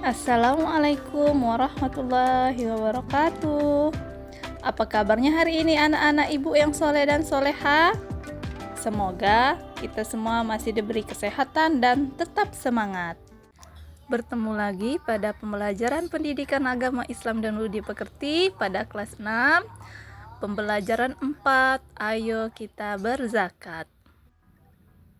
Assalamualaikum warahmatullahi wabarakatuh. Apa kabarnya hari ini anak-anak ibu yang soleh dan soleha? Semoga kita semua masih diberi kesehatan dan tetap semangat. Bertemu lagi pada pembelajaran pendidikan agama Islam dan budi pekerti pada kelas 6, pembelajaran 4, ayo kita berzakat.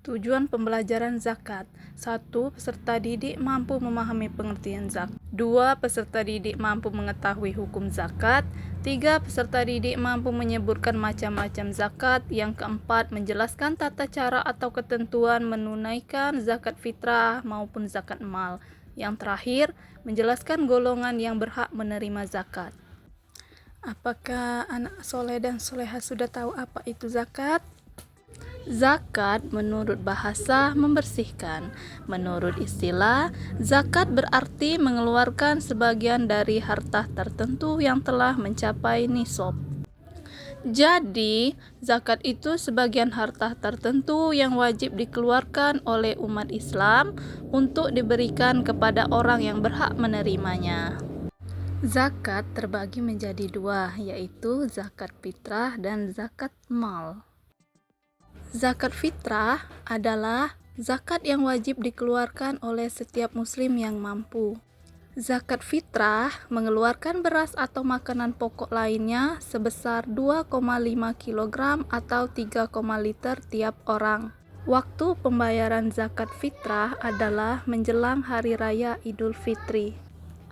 Tujuan pembelajaran zakat. 1. Peserta didik mampu memahami pengertian zakat. 2. Peserta didik mampu mengetahui hukum zakat. 3. Peserta didik mampu menyebutkan macam-macam zakat. Yang keempat, menjelaskan tata cara atau ketentuan menunaikan zakat fitrah maupun zakat mal. Yang terakhir, menjelaskan golongan yang berhak menerima zakat. Apakah anak soleh dan soleha sudah tahu apa itu zakat? Zakat menurut bahasa membersihkan. Menurut istilah, zakat berarti mengeluarkan sebagian dari harta tertentu yang telah mencapai nisab. Jadi, zakat itu sebagian harta tertentu yang wajib dikeluarkan oleh umat Islam untuk diberikan kepada orang yang berhak menerimanya. Zakat terbagi menjadi dua, yaitu zakat fitrah dan zakat mal. Zakat fitrah adalah zakat yang wajib dikeluarkan oleh setiap muslim yang mampu. Zakat fitrah mengeluarkan beras atau makanan pokok lainnya sebesar 2,5 kg atau 3, liter tiap orang. Waktu pembayaran zakat fitrah adalah menjelang hari raya Idul Fitri,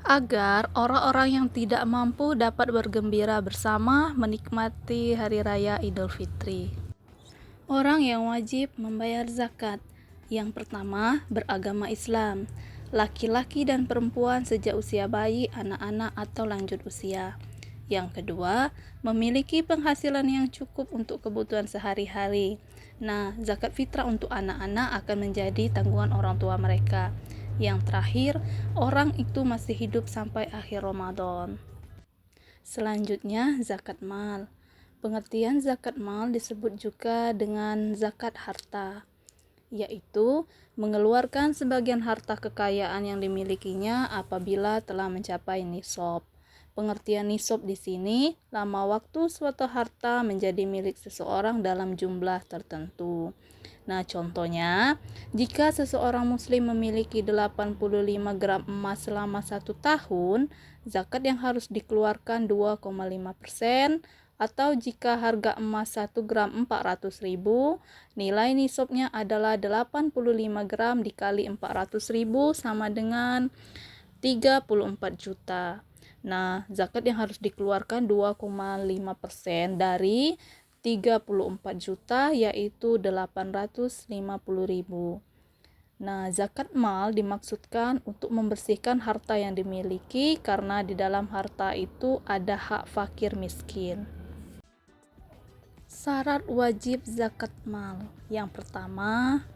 agar orang-orang yang tidak mampu dapat bergembira bersama menikmati hari raya Idul Fitri. Orang yang wajib membayar zakat. Yang pertama, beragama Islam. Laki-laki dan perempuan sejak usia bayi, anak-anak atau lanjut usia. Yang kedua, memiliki penghasilan yang cukup untuk kebutuhan sehari-hari. Nah, zakat fitrah untuk anak-anak akan menjadi tanggungan orang tua mereka. Yang terakhir, orang itu masih hidup sampai akhir Ramadan. Selanjutnya, zakat mal. Pengertian zakat mal disebut juga dengan zakat harta, yaitu mengeluarkan sebagian harta kekayaan yang dimilikinya apabila telah mencapai nisab. Pengertian nisab di sini lama waktu suatu harta menjadi milik seseorang dalam jumlah tertentu. Nah, contohnya, jika seseorang muslim memiliki 85 gram emas selama 1 tahun, zakat yang harus dikeluarkan 2,5%, atau jika harga emas 1 gram 400.000, nilai nisabnya adalah 85 gram dikali 400.000 sama dengan 34 juta. Nah, zakat yang harus dikeluarkan 2,5% dari 34 juta yaitu 850.000. Nah, zakat mal dimaksudkan untuk membersihkan harta yang dimiliki karena di dalam harta itu ada hak fakir miskin. Syarat wajib zakat mal. Yang pertama,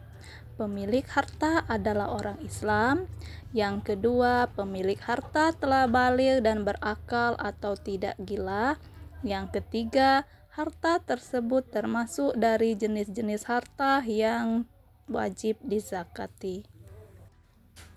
pemilik harta adalah orang Islam. Yang kedua, pemilik harta telah baligh dan berakal atau tidak gila. Yang ketiga, harta tersebut termasuk dari jenis-jenis harta yang wajib dizakati.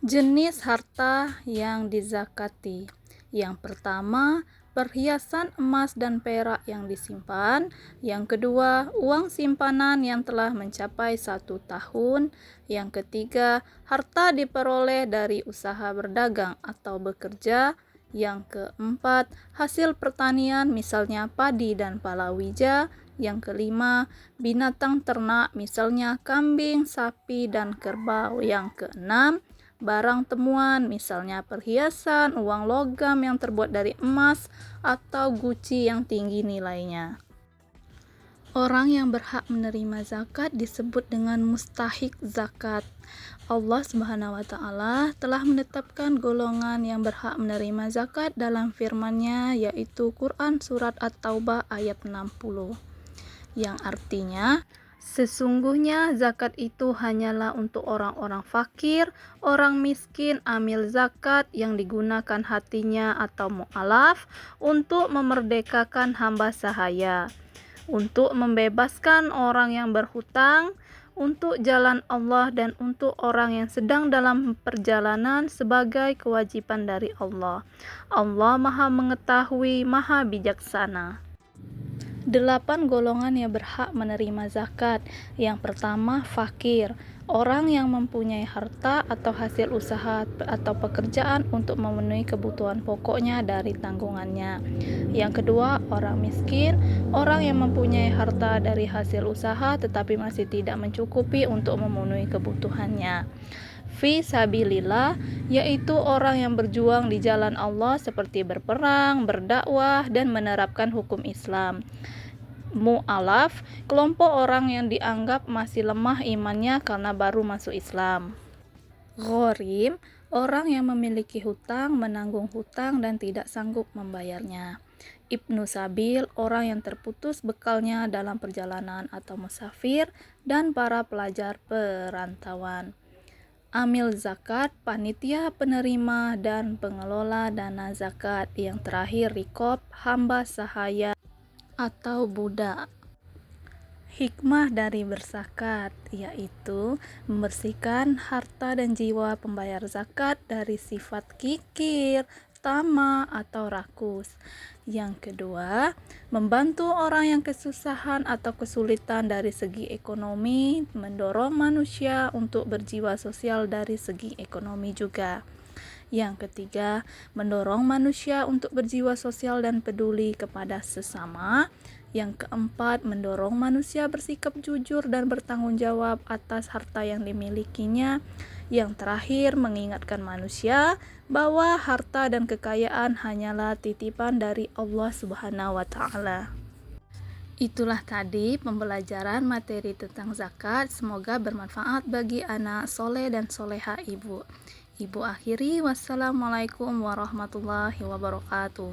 Jenis harta yang dizakati. Yang pertama, perhiasan emas dan perak yang disimpan. Yang kedua, uang simpanan yang telah mencapai 1 tahun. Yang ketiga, harta diperoleh dari usaha berdagang atau bekerja. Yang keempat, hasil pertanian misalnya padi dan palawija. Yang kelima, binatang ternak misalnya kambing, sapi, dan kerbau. Yang keenam, barang temuan misalnya perhiasan, uang logam yang terbuat dari emas, atau guci yang tinggi nilainya. Orang yang berhak menerima zakat disebut dengan mustahik zakat. Allah Subhanahu wa Ta'ala telah menetapkan golongan yang berhak menerima zakat dalam firman-Nya, yaitu Quran Surat At-Taubah ayat 60, yang artinya, sesungguhnya zakat itu hanyalah untuk orang-orang fakir, orang miskin, amil zakat yang digunakan hatinya atau mu'alaf untuk memerdekakan hamba sahaya, untuk membebaskan orang yang berhutang, untuk jalan Allah dan untuk orang yang sedang dalam perjalanan sebagai kewajiban dari Allah. Allah Maha Mengetahui, Maha Bijaksana. 8 golongan yang berhak menerima zakat. Yang pertama, fakir, orang yang mempunyai harta atau hasil usaha atau pekerjaan untuk memenuhi kebutuhan pokoknya dari tanggungannya. Yang kedua, orang miskin, orang yang mempunyai harta dari hasil usaha tetapi masih tidak mencukupi untuk memenuhi kebutuhannya. Fi sabilillah, yaitu orang yang berjuang di jalan Allah seperti berperang, berdakwah, dan menerapkan hukum Islam. Mu'alaf, kelompok orang yang dianggap masih lemah imannya karena baru masuk Islam. Ghorim, orang yang memiliki hutang, menanggung hutang, dan tidak sanggup membayarnya. Ibnu Sabil, orang yang terputus bekalnya dalam perjalanan atau musafir, dan para pelajar perantauan. Amil zakat, panitia penerima dan pengelola dana zakat. Yang terakhir, rikob, hamba sahaya atau budak. Hikmah dari berzakat yaitu membersihkan harta dan jiwa pembayar zakat dari sifat kikir, tama, atau rakus. Yang kedua, membantu orang yang kesusahan atau kesulitan dari segi ekonomi, mendorong manusia untuk berjiwa sosial dari segi ekonomi juga. Yang ketiga, mendorong manusia untuk berjiwa sosial dan peduli kepada sesama. Yang keempat, mendorong manusia bersikap jujur dan bertanggung jawab atas harta yang dimilikinya. Yang terakhir, mengingatkan manusia bahwa harta dan kekayaan hanyalah titipan dari Allah Subhanahu wa Ta'ala. Itulah tadi pembelajaran materi tentang zakat. Semoga bermanfaat bagi anak soleh dan soleha ibu. Ibu akhiri, wassalamualaikum warahmatullahi wabarakatuh.